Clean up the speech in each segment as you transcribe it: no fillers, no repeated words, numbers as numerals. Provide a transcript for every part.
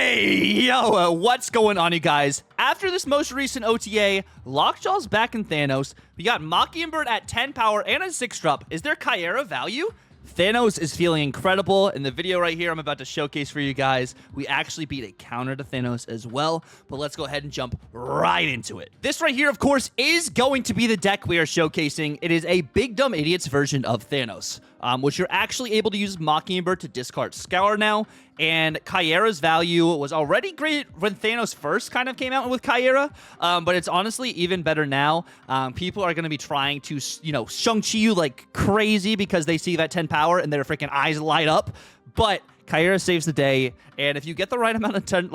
Hey, yo, what's going on, you guys? After this most recent OTA, Lockjaw's back in Thanos. We got Mockingbird at 10 power and a 6-drop. Is there Kyera value? Thanos is feeling incredible. In the video right here I'm about to showcase for you guys, we actually beat a counter to Thanos as well, but let's go ahead and jump right into it. This right here, of course, is going to be the deck we are showcasing. It is a Big Dumb Idiots version of Thanos, which you're actually able to use Mockingbird to discard Scour now, and Kyera's value was already great when Thanos first kind of came out with Kyera, but it's honestly even better now. People are going to be trying to, Shang-Chi you like crazy because they see that 10 power and their freaking eyes light up, but Kyera saves the day, and if you get the right amount of 10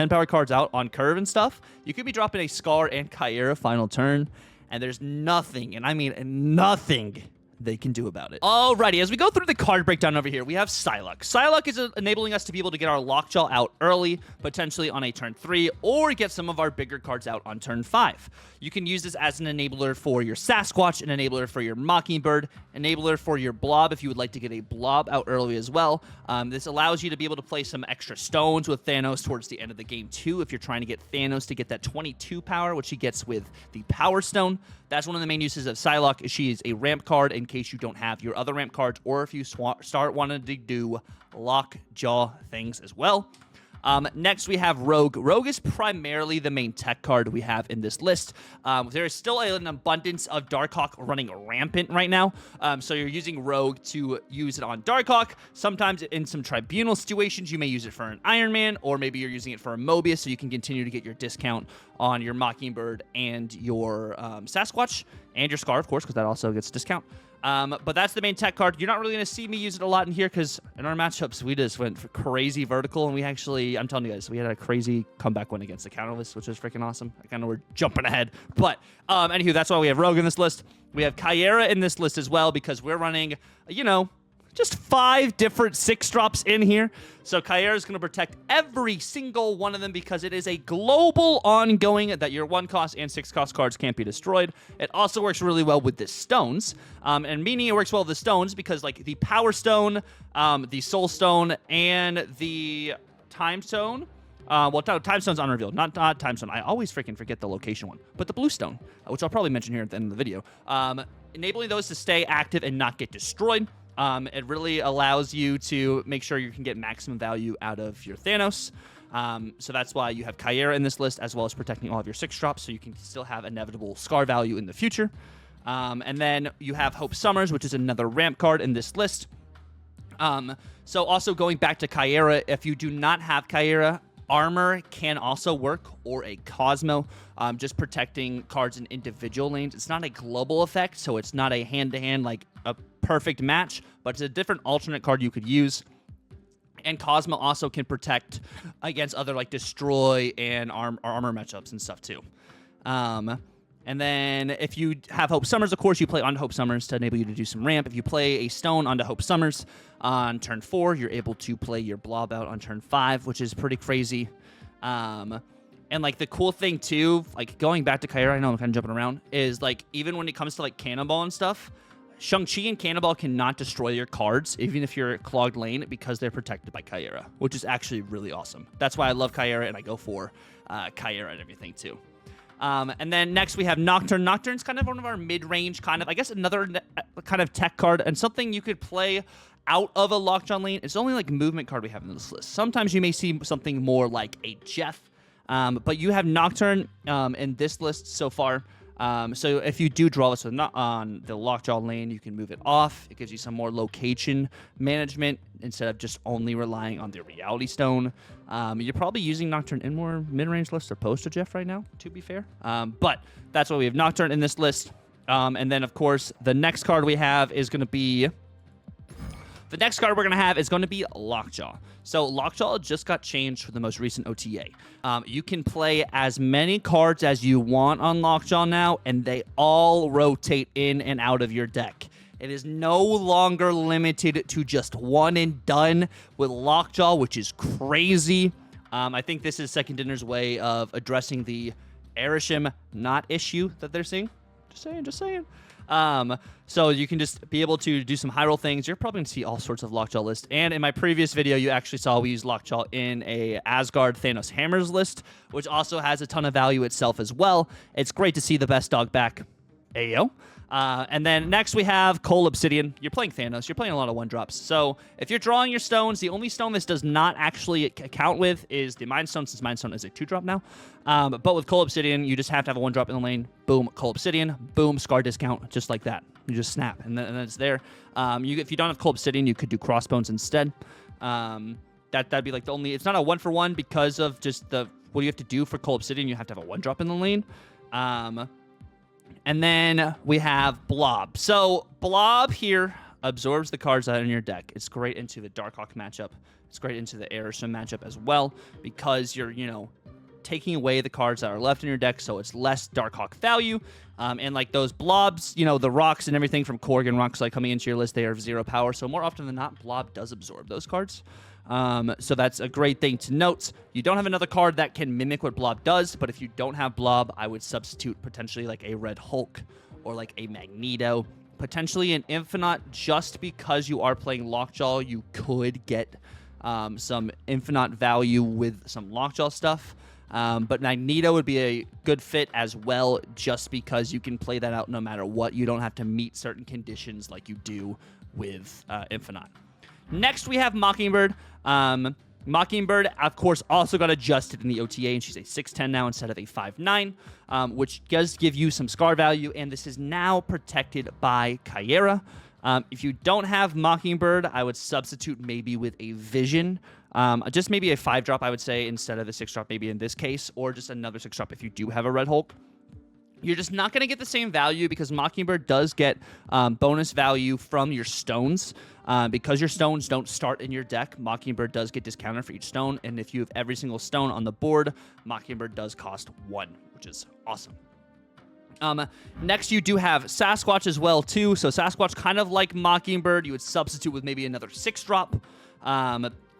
power cards out on curve and stuff, you could be dropping a Scar and Kyera final turn, and there's nothing, and I mean nothing, they can do about it. Alrighty, as we go through the card breakdown over here, we have Psylocke. Psylocke is enabling us to be able to get our Lockjaw out early, potentially on a turn 3, or get some of our bigger cards out on turn 5. You can use this as an enabler for your Sasquatch, an enabler for your Mockingbird, enabler for your Blob if you would like to get a Blob out early as well. This allows you to be able to play some extra stones with Thanos towards the end of the game too, if you're trying to get Thanos to get that 22 power, which he gets with the Power Stone. That's one of the main uses of Psylocke. She is a ramp card in case you don't have your other ramp cards, or if you start wanting to do Lockjaw things as well. Next, we have Rogue. Rogue is primarily the main tech card we have in this list. There is still an abundance of Darkhawk running rampant right now, so you're using Rogue to use it on Darkhawk. Sometimes in some Tribunal situations, you may use it for an Iron Man, or maybe you're using it for a Mobius, so you can continue to get your discount on your Mockingbird and your Sasquatch, and your Scar, of course, because that also gets discount. But that's the main tech card. You're not really going to see me use it a lot in here because in our matchups, we just went for crazy vertical, and we actually, I'm telling you guys, we had a crazy comeback win against the counterlist, which was freaking awesome. I kind of were jumping ahead. But anywho, that's why we have Rogue in this list. We have Kyera in this list as well because we're running, just 5 different 6-drops in here. So Kyera is going to protect every single one of them because it is a global ongoing that your 1-cost and 6-cost cards can't be destroyed. It also works really well with the stones, and meaning it works well with the stones because like the Power Stone, the Soul Stone, and the Time Stone. Time Stone's unrevealed, not Time Stone. I always freaking forget the location one. But the Blue Stone, which I'll probably mention here at the end of the video, enabling those to stay active and not get destroyed. It really allows you to make sure you can get maximum value out of your Thanos. So that's why you have Kyera in this list, as well as protecting all of your 6-drops, so you can still have inevitable Scar value in the future. And then you have Hope Summers, which is another ramp card in this list. So also going back to Kyera, if you do not have Kyera, Armor can also work, or a Cosmo, just protecting cards in individual lanes. It's not a global effect, so it's not a hand-to-hand, like a perfect match, but it's a different alternate card you could use. And Cosmo also can protect against other like Destroy and armor matchups and stuff too. And then if you have Hope Summers, of course, you play onto Hope Summers to enable you to do some ramp. If you play a stone onto Hope Summers on turn 4, you're able to play your Blob out on turn 5, which is pretty crazy. And like the cool thing too, like going back to Kyera, I know I'm kind of jumping around, is like even when it comes to like Cannonball and stuff, Shang-Chi and Cannonball cannot destroy your cards, even if you're clogged lane, because they're protected by Kyera, which is actually really awesome. That's why I love Kyera, and I go for Kyera and everything too. And then next we have Nocturne. Nocturne's kind of one of our mid-range, I guess another kind of tech card, and something you could play out of a Lockjaw lane. It's only like movement card we have in this list. Sometimes you may see something more like a Jeff, but you have Nocturne in this list so far. So if you do draw this on the Lockjaw lane, you can move it off. It gives you some more location management instead of just only relying on the Reality Stone. You're probably using Nocturne in more mid-range lists opposed to Jeff right now, to be fair. But that's why we have Nocturne in this list. And then, of course, the next card we have is going to be... The next card we're going to have is going to be Lockjaw. So Lockjaw just got changed for the most recent OTA. You can play as many cards as you want on Lockjaw now, and they all rotate in and out of your deck. It is no longer limited to just one and done with Lockjaw, which is crazy. I think this is Second Dinner's way of addressing the Arishem not issue that they're seeing. Just saying. So you can just be able to do some high roll things. You're probably going to see all sorts of Lockjaw list. And in my previous video, you actually saw we used Lockjaw in a Asgard Thanos Hammers list, which also has a ton of value itself as well. It's great to see the best dog back. Ayo. And then next we have Cull Obsidian. You're playing Thanos. You're playing a lot of 1-drops. So if you're drawing your stones, the only stone this does not actually count with is the Mind Stone, since Mind Stone is a 2-drop now. But with Cull Obsidian, you just have to have a 1-drop in the lane. Boom, Cull Obsidian. Boom, Scar discount, just like that. You just snap, and then it's there. If you don't have Cull Obsidian, you could do Crossbones instead. That'd be like the only... It's not a 1-for-1 because of just what you have to do for Cull Obsidian. You have to have a 1-drop in the lane. And then we have Blob. So Blob here absorbs the cards that are in your deck. It's great into the Darkhawk matchup. It's great into the Airstone matchup as well, because you're, taking away the cards that are left in your deck, so it's less Darkhawk value. And like those blobs, the rocks and everything from Korg and Rocks coming into your list, they are of 0 power. So more often than not, Blob does absorb those cards. So that's a great thing to note. You don't have another card that can mimic what Blob does, but if you don't have Blob, I would substitute potentially like a Red Hulk or like a Magneto, potentially an Infinite, just because you are playing Lockjaw. You could get some Infinite value with some Lockjaw stuff. But Magneto would be a good fit as well, just because you can play that out no matter what. You don't have to meet certain conditions like you do with Infinite. Next, we have Mockingbird. Mockingbird, of course, also got adjusted in the OTA, and she's a 6'10 now instead of a 5'9, which does give you some Scar value, and this is now protected by Kyera. If you don't have Mockingbird, I would substitute maybe with a Vision. Just maybe a 5-drop, I would say, instead of a 6-drop maybe in this case, or just another 6-drop if you do have a Red Hulk. You're just not going to get the same value because Mockingbird does get bonus value from your stones. Because your stones don't start in your deck, Mockingbird does get discounted for each stone, and if you have every single stone on the board, Mockingbird does cost 1, which is awesome. Next, you do have Sasquatch as well, too. So Sasquatch, kind of like Mockingbird, you would substitute with maybe another 6-drop.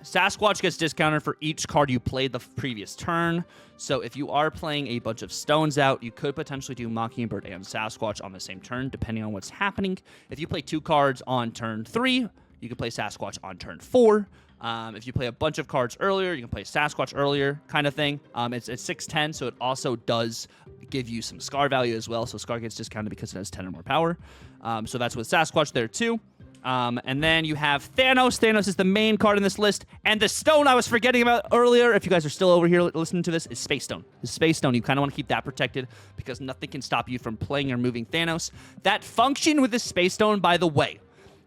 Sasquatch gets discounted for each card you played the previous turn. So if you are playing a bunch of stones out, you could potentially do Mockingbird and Sasquatch on the same turn, depending on what's happening. If you play 2 cards on turn 3, you can play Sasquatch on turn 4. If you play a bunch of cards earlier, you can play Sasquatch earlier, kind of thing. It's 6'10", so it also does give you some Scar value as well. So Scar gets discounted because it has 10 or more power. So that's with Sasquatch there, too. And then you have Thanos. Thanos is the main card in this list. And the stone I was forgetting about earlier, if you guys are still over here listening to this, is Space Stone. The Space Stone, you kind of want to keep that protected because nothing can stop you from playing or moving Thanos. That function with the Space Stone, by the way,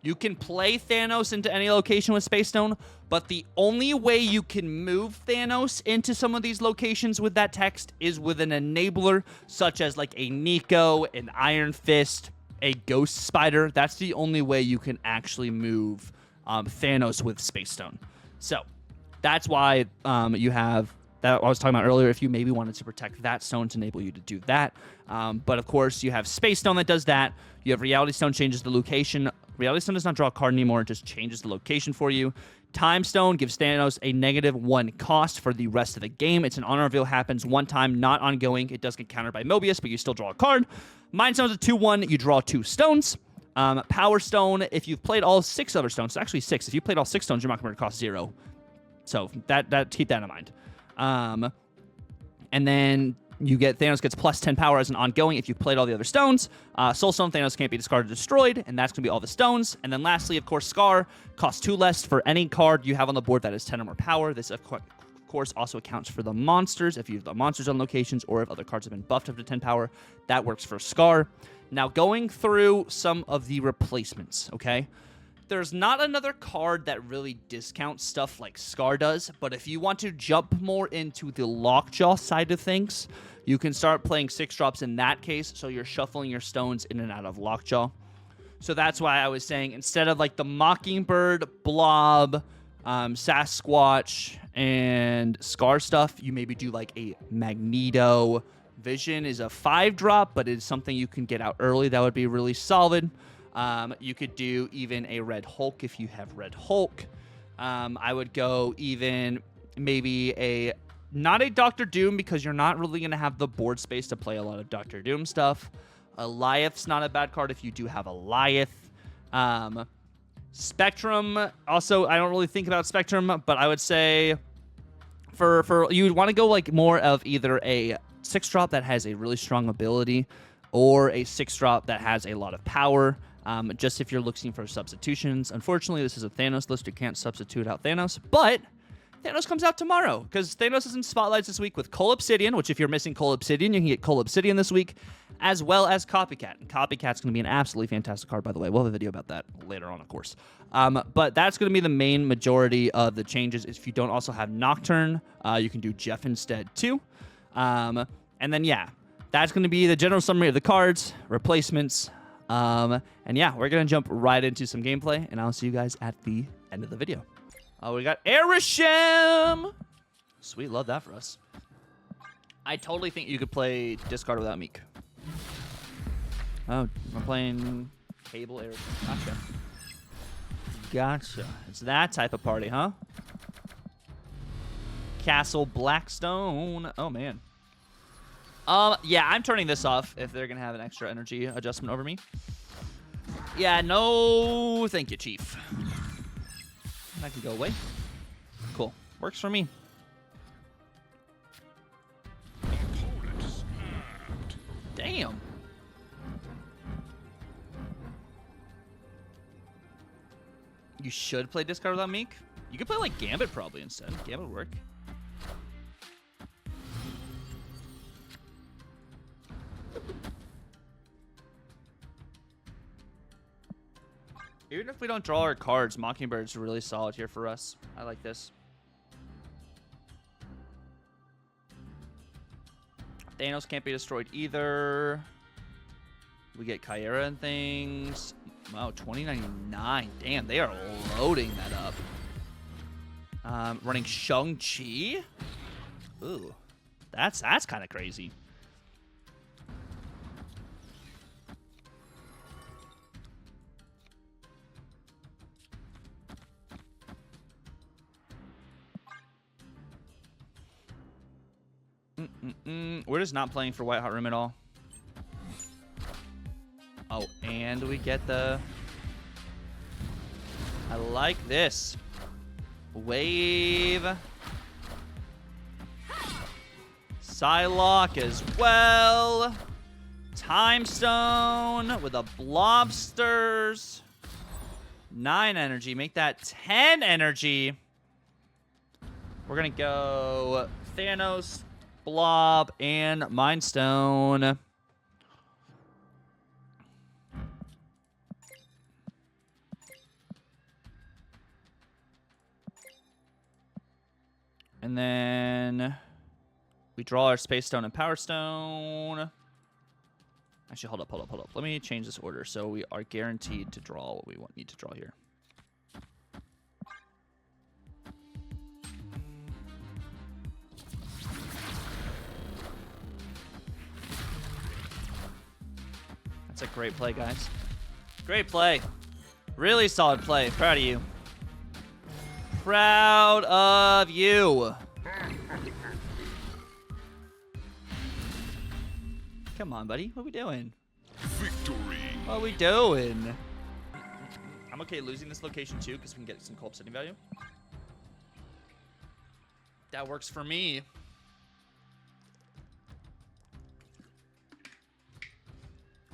you can play Thanos into any location with Space Stone, but the only way you can move Thanos into some of these locations with that text is with an enabler, such as like a Nico, an Iron Fist, a Ghost Spider. That's the only way you can actually move Thanos with Space Stone. So that's why you have that I was talking about earlier. If you maybe wanted to protect that stone to enable you to do that. But of course, you have Space Stone that does that. You have Reality Stone, changes the location. Reality Stone does not draw a card anymore. It just changes the location for you. Time Stone gives Thanos a -1 cost for the rest of the game. It's an honor reveal, happens one time, not ongoing. It does get countered by Mobius, but you still draw a card. Mind Stone is a 2/1. You draw 2 stones. Power Stone, if you've played all 6 other stones, it's actually 6. If you played all 6 stones, your Mockingbird costs 0. So that keep that in mind. And then you get Thanos gets +10 power as an ongoing if you've played all the other stones. Soul Stone, Thanos can't be discarded or destroyed, and that's going to be all the stones. And then lastly, of course, Scar costs 2 less for any card you have on the board that is 10 or more power. This, of course, also accounts for the monsters. If you have the monsters on locations or if other cards have been buffed up to 10 power, that works for Scar. Now, going through some of the replacements, okay? There's not another card that really discounts stuff like Scar does, but if you want to jump more into the Lockjaw side of things, you can start playing 6-drops in that case, so you're shuffling your stones in and out of Lockjaw. So that's why I was saying, instead of like the Mockingbird, Blob, Sasquatch, and Scar stuff, you maybe do like a Magneto. Vision is a 5-drop, but it's something you can get out early. That would be really solid. You could do even a Red Hulk if you have Red Hulk. I would go even maybe not a Doctor Doom because you're not really going to have the board space to play a lot of Doctor Doom stuff. Eliath's not a bad card if you do have Eliath. Spectrum, also, I don't really think about Spectrum, but I would say for you would want to go like more of either a 6-drop that has a really strong ability or a 6-drop that has a lot of power. Just if you're looking for substitutions. Unfortunately, this is a Thanos list. You can't substitute out Thanos, but Thanos comes out tomorrow because Thanos is in spotlights this week with Cull Obsidian, which if you're missing Cull Obsidian, you can get Cull Obsidian this week, as well as Copycat. And Copycat's going to be an absolutely fantastic card, by the way. We'll have a video about that later on, of course. But that's going to be the main majority of the changes. If you don't also have Nocturne, you can do Jeff instead, too. And then, yeah, that's going to be the general summary of the cards, replacements. And yeah, we're going to jump right into some gameplay, and I'll see you guys at the end of the video. Oh, we got Aerisham! Sweet, love that for us. I totally think you could play discard without Meek. Oh, we're playing Cable Aerisham. Gotcha. Gotcha. It's that type of party, huh? Castle Blackstone. Oh, man. Yeah, I'm turning this off if they're going to have an extra energy adjustment over me. Yeah, no thank you, Chief. That can go away. Cool. Works for me. Damn. You should play discard without Meek. You could play like Gambit probably instead. Gambit would work. Even if we don't draw our cards, Mockingbird's really solid here for us. I like this. Thanos can't be destroyed either. We get Kyra and things. Wow, 2099. Damn, they are loading that up. Running Shang-Chi. Ooh, that's kind of crazy. We're just not playing for White Hot Room at all. Oh, and we get the... I like this. Wave. Psylocke as well. Time Stone with the Blobsters. 9 energy. Make that 10 energy. We're going to go Thanos, Blob, and Mind Stone. And then we draw our Space Stone and Power Stone. Actually, hold up. Let me change this order so we are guaranteed to draw what we need to draw here. That's a great play, guys. Great play. Really solid play. Proud of you. Proud of you. Come on, buddy. What are we doing? Victory. What are we doing? I'm okay losing this location too because we can get some Cull Obsidian value. That works for me.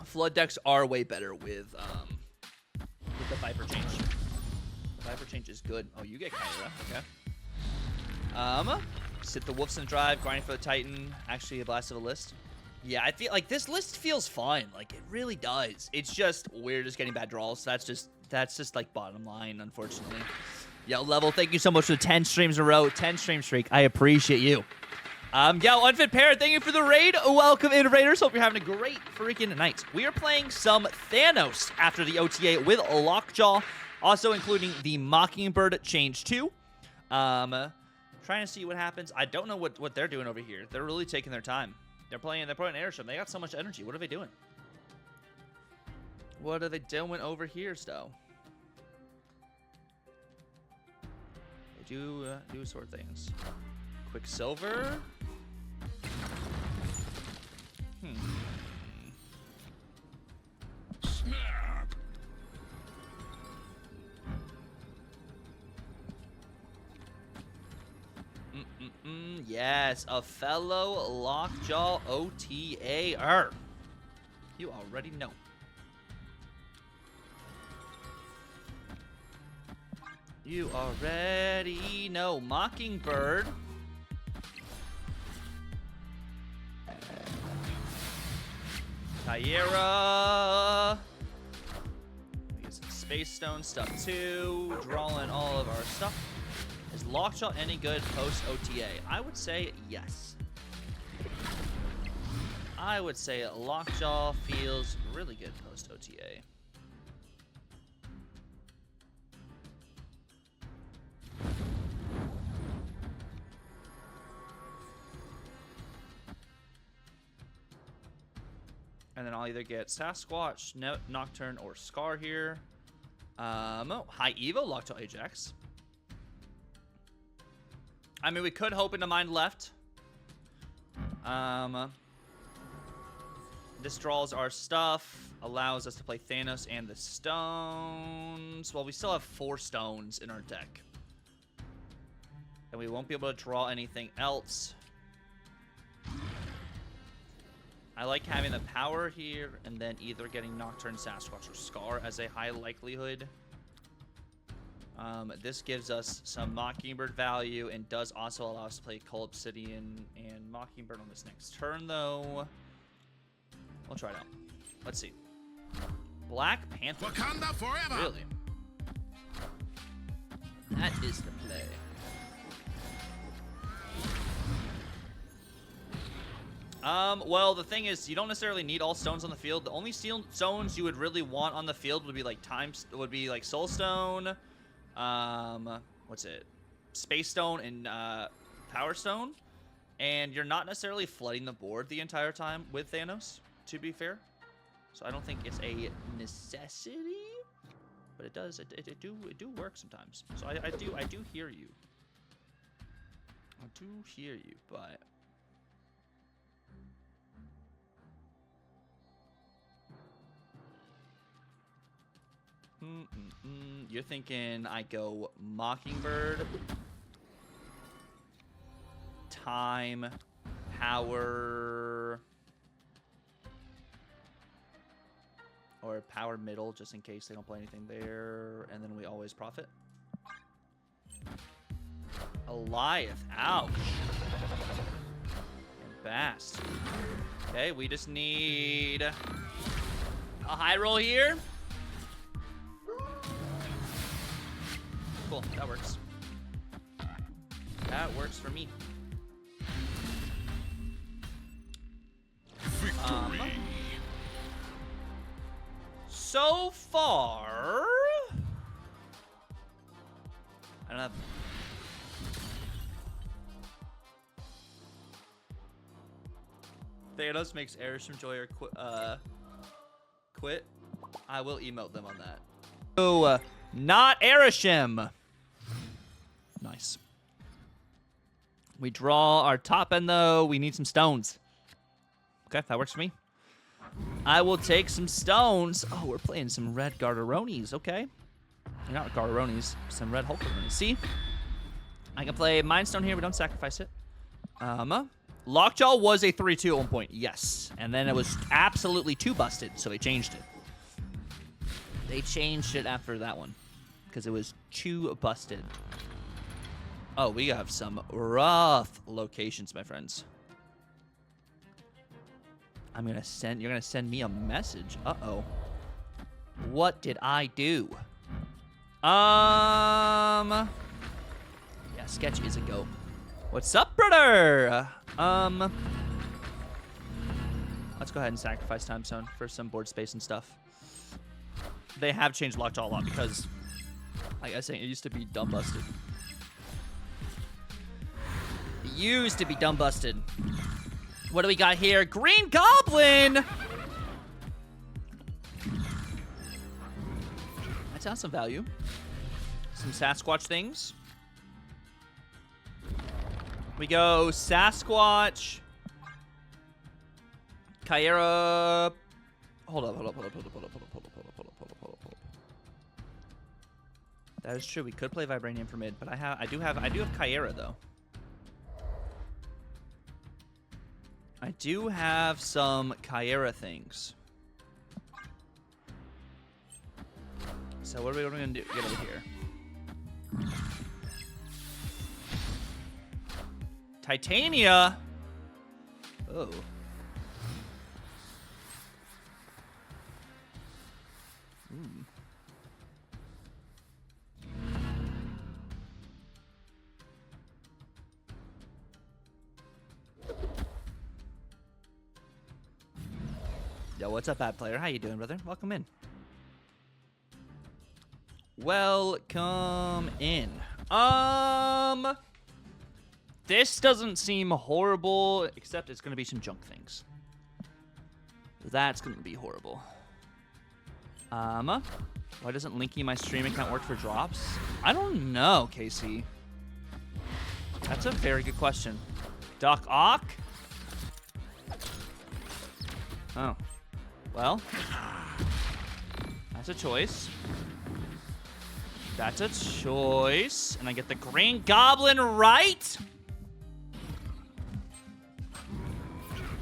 Flood decks are way better with the Viper change. The Viper change is good. Oh, you get Kyra. Okay. Sit the Wolves in drive, grinding for the Titan. Actually, a blast of a list. Yeah, I feel like this list feels fine. Like it really does. It's just we're just getting bad draws. That's just like bottom line, unfortunately. Yo, Level, thank you so much for the 10 streams in a row. 10 stream streak. I appreciate you. Yo, Unfit Parrot, thank you for the raid. Welcome in, Raiders. Hope you're having a great freaking night. We are playing some Thanos after the OTA with Lockjaw, also including the Mockingbird change too. Trying to see what happens. I don't know what they're doing over here. They're really taking their time. They're playing Airship. They got so much energy. What are they doing? What are they doing over here, though? They do sort of things. Quicksilver. Yes, a fellow Lockjaw OTA-er. You already know. You already know. Mockingbird. Kyera. We get some Space Stone stuff too. Drawing all of our stuff. Is Lockjaw any good post-OTA? I would say yes. I would say Lockjaw feels really good post-OTA. And then I'll either get Sasquatch, Nocturne, or Scar here. High Evo, Lockjaw Ajax. I mean, we could hope into Mind Left. This draws our stuff, allows us to play Thanos and the stones. Well, we still have 4 stones in our deck. And we won't be able to draw anything else. I like having the power here, and then either getting Nocturne, Sasquatch, or Scar as a high likelihood. This gives us some Mockingbird value, and does also allow us to play Cull Obsidian and Mockingbird on this next turn, though. We'll try it out. Let's see. Black Panther. Wakanda forever. Really? That is the play. Well, the thing is, you don't necessarily need all stones on the field. The only stones you would really want on the field would be like Soul Stone, what's it? Space Stone and Power Stone. And you're not necessarily flooding the board the entire time with Thanos, to be fair. So I don't think it's a necessity, but it does. It do work sometimes. So I do hear you. I do hear you, but. You're thinking I go Mockingbird, time, power, or power middle, just in case they don't play anything there, and then we always profit. Goliath, ouch. And Bast. Okay, we just need a high roll here. Cool, that works. That works for me. Victory. So far, I don't have. Thanos makes Arishem Joyer quit. I will emote them on that. Oh, not Arishem. Nice. We draw our top end though. We need some stones. Okay, that works for me. I will take some stones. Oh, we're playing some red Garderonis. Okay. Not Garderonis, some red Hulkaronis. See? I can play Mind Stone here. We don't sacrifice it. Lockjaw was a 3-2 at one point. Yes. And then it was absolutely too busted, so they changed it. They changed it after that one because it was too busted. Oh, we have some rough locations, my friends. You're gonna send me a message. Uh-oh. What did I do? Yeah, Sketch is a go. What's up, brother? Let's go ahead and sacrifice Time Zone for some board space and stuff. They have changed Lockjaw a lot because, like I was saying, it used to be dumb busted. It used to be dumb busted. What do we got here? Green Goblin! That's not some value. Some Sasquatch things. We go Sasquatch. Kyera. Hold up. That is true. We could play Vibranium for mid, but I do have Kyera though. I do have some Kyera things. So what are we gonna do? Get over here. Titania. Oh. Yo, what's up, bad player? How you doing, brother? Welcome in. Welcome in. This doesn't seem horrible, except it's gonna be some junk things. That's gonna be horrible. Why doesn't linking my stream account work for drops? I don't know, Casey. That's a very good question. Doc Ock? Oh. Well, that's a choice. That's a choice. And I get the Green Goblin right.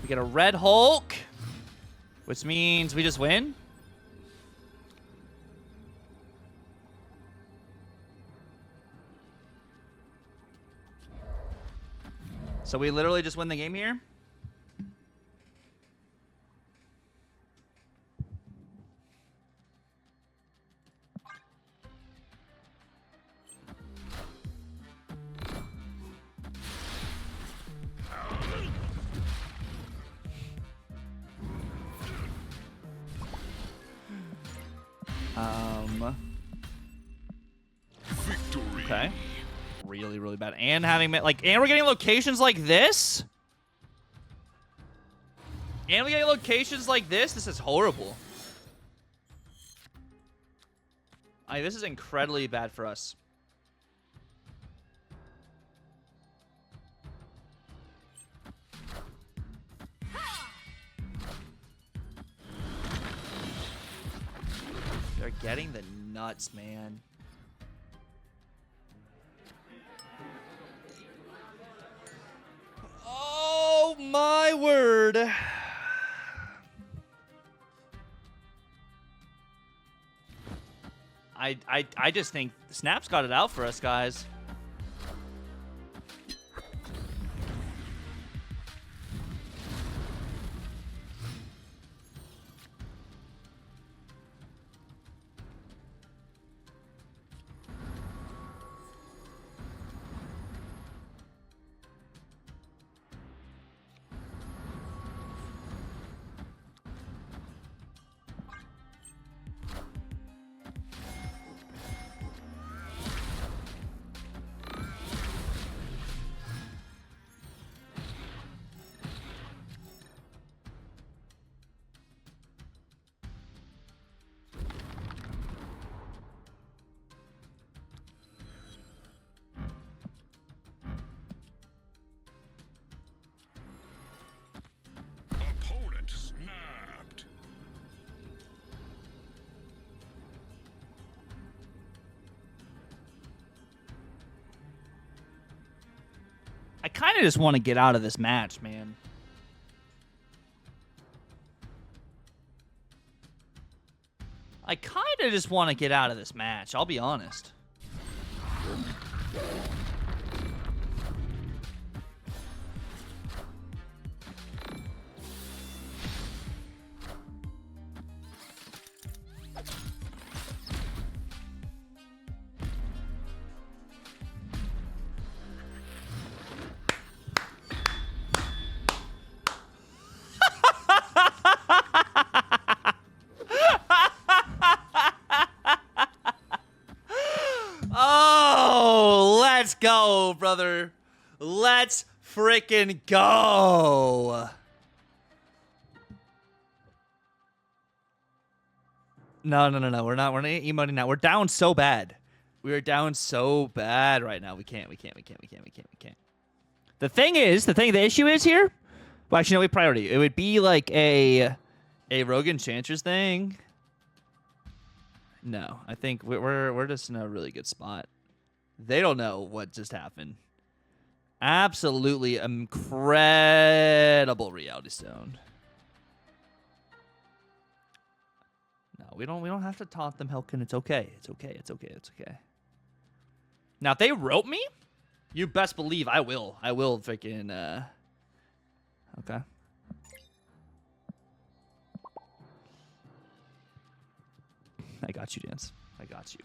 We get a Red Hulk, which means we just win. So we literally just win the game here? Victory. Okay. Really, really bad. And having and we're getting locations like this? And we get locations like this? This is horrible. This is incredibly bad for us. They're getting the nuts, man. Oh my word. I just think Snap's got it out for us, guys. Opponent snapped. I kind of just want to get out of this match, man. I kind of just want to get out of this match, I'll be honest. Oh, let's go, brother. Let's freaking go. No. We're not emoting now. We're down so bad. We are down so bad right now. We can't. The issue is here. Well, actually, no, we priority. It would be like a Rogue Enchantress thing. No, I think we're just in a really good spot. They don't know what just happened. Absolutely incredible reality stone. No, we don't have to taunt them, Helkin. It's okay. It's okay. It's okay. It's okay. Now, if they rope me, you best believe I will. I will freaking okay. I got you, Dance. I got you.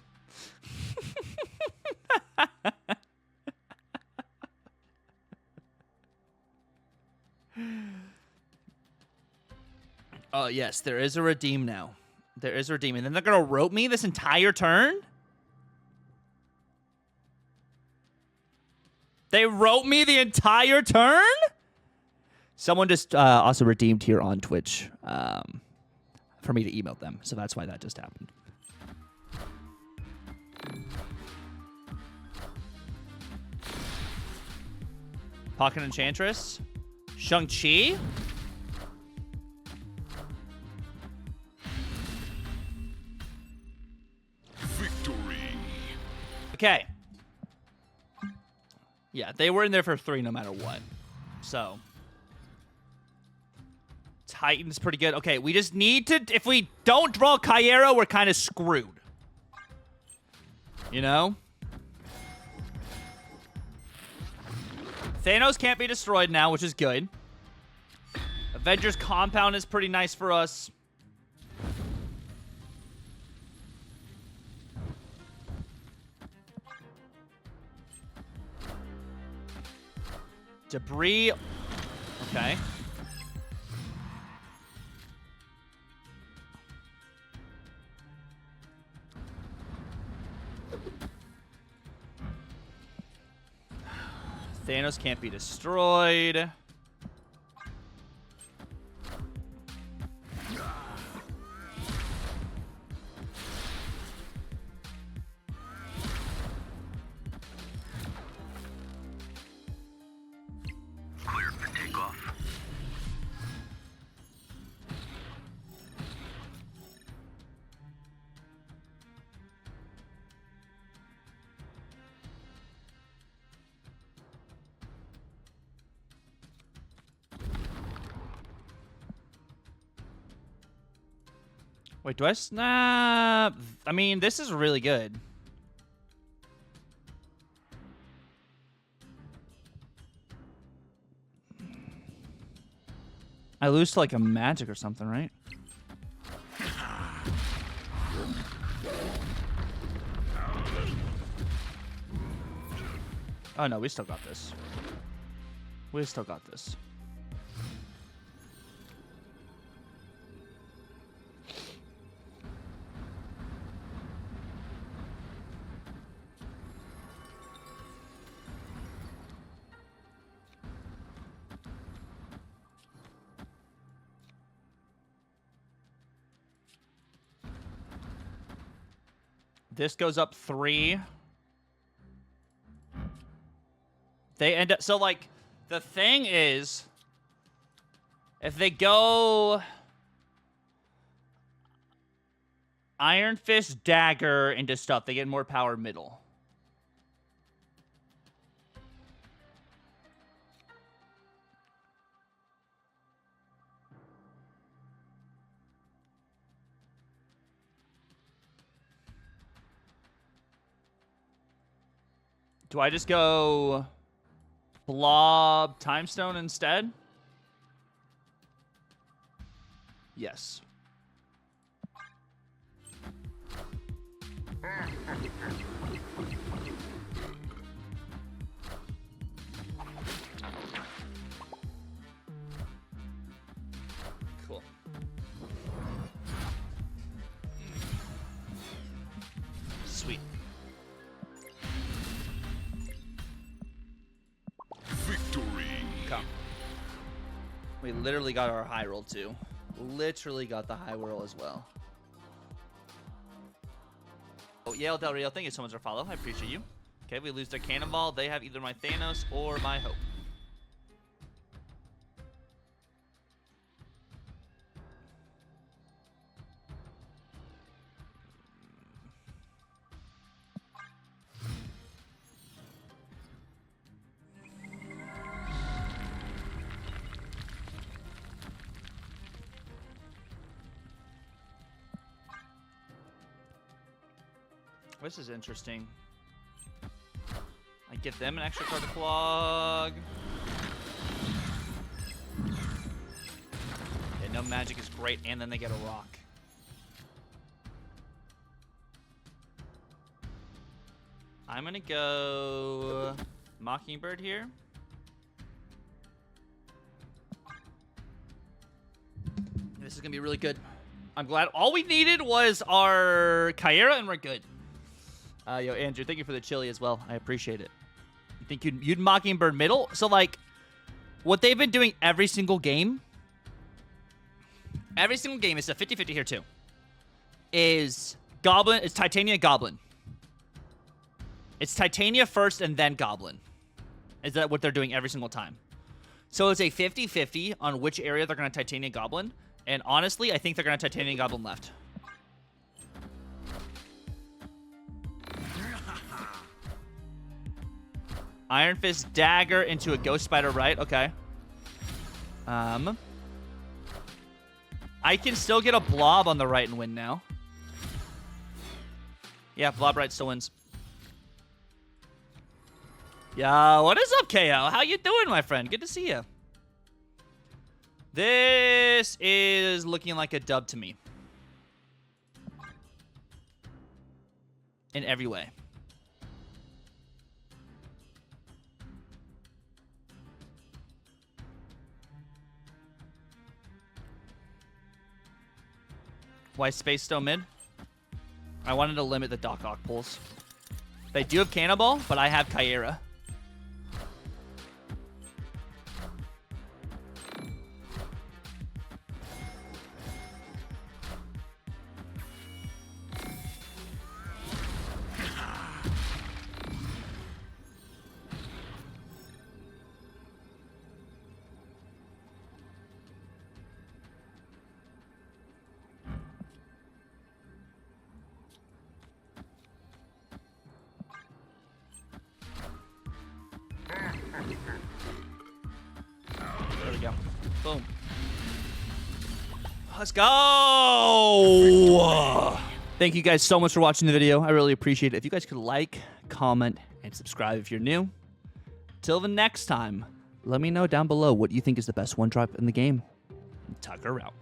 Oh, yes, there is a redeem now. There is a redeem. And then they're going to rope me this entire turn? They rope me the entire turn? Someone just also redeemed here on Twitch for me to email them. So that's why that just happened. Pocket Enchantress. Shang-Chi. Victory. Okay. Yeah, they were in there for 3 no matter what. So. Titan's pretty good. Okay, we just need to... If we don't draw Cairo, we're kind of screwed. You know? Thanos can't be destroyed now, which is good. Avengers Compound is pretty nice for us. Debris. Okay. Thanos can't be destroyed. Clear for takeoff. Wait, do I snap? I mean, this is really good. I lose to like a magic or something, right? Oh no, we still got this. We still got this. This goes up 3. They end up... So, like, the thing is... If they go... Iron Fist, Dagger into stuff, they get more power middle. Do I just go Blob Time Stone instead? Yes. Cool. Sweet. Victory. Come. We literally got our high roll too. Literally got the high roll as well. Oh, Yale Del Rio, thank you so much for follow. I appreciate you. Okay, we lose their cannonball. They have either my Thanos or my Hope. This is interesting. I get them an extra card to clog. Yeah, no magic is great, and then they get a rock. I'm gonna go Mockingbird here. This is gonna be really good. I'm glad all we needed was our Kyera, and we're good. Yo, Andrew, thank you for the chili as well. I appreciate it. You think you'd Mockingbird middle? So, like, what they've been doing every single game is a 50-50 here, too, is Goblin, it's Titania Goblin. It's Titania first and then Goblin. Is that what they're doing every single time? So it's a 50-50 on which area they're going to Titania Goblin. And honestly, I think they're going to Titania Goblin left. Iron Fist Dagger into a Ghost Spider right. Okay. I can still get a Blob on the right and win now. Yeah, Blob right still wins. Yo, what is up, KO? How you doing, my friend? Good to see you. This is looking like a dub to me. In every way. Why Space Stone mid? I wanted to limit the Doc Ock pulls. They do have Cannonball, but I have Kyera. There we go. Boom. Let's go! Thank you guys so much for watching the video. I really appreciate it. If you guys could like, comment, and subscribe if you're new. Till the next time, let me know down below what you think is the best one drop in the game. Tucker out.